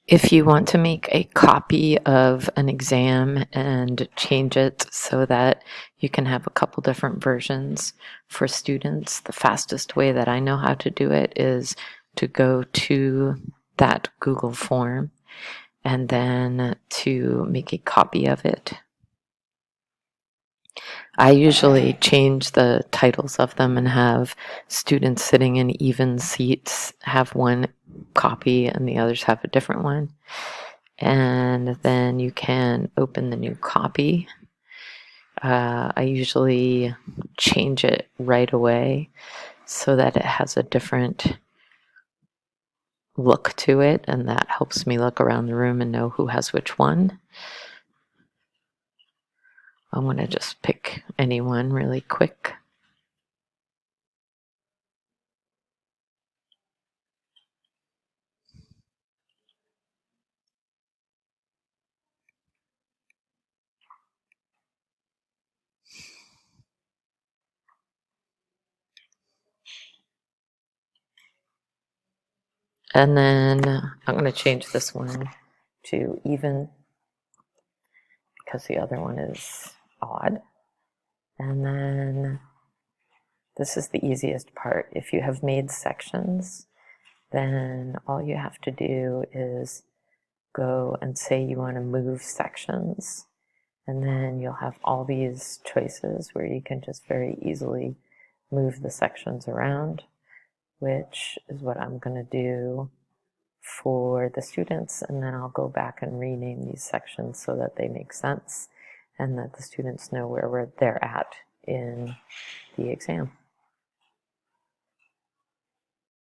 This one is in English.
If you want to make a copy of an exam and change it so that you can have a couple different versions for students, the fastest way that I know how to do it is to go to that Google form and then to make a copy of it. I usually change the titles of them and have students sitting in even seats have one copy and the others have a different one. And then you can open the new copy. I usually change it right away so that it has a different look to it, and that helps me look around the room and know who has which one. I'm going to just pick any one really quick. And then I'm going to change this one to even because the other one is odd. And then this is the easiest part. If you have made sections, then all you have to do is go and say you want to move sections. And then you'll have all these choices where you can just very easily move the sections around, which is what I'm going to do for the students. And then I'll go back and rename these sections so that they make sense and that the students know where they're at in the exam.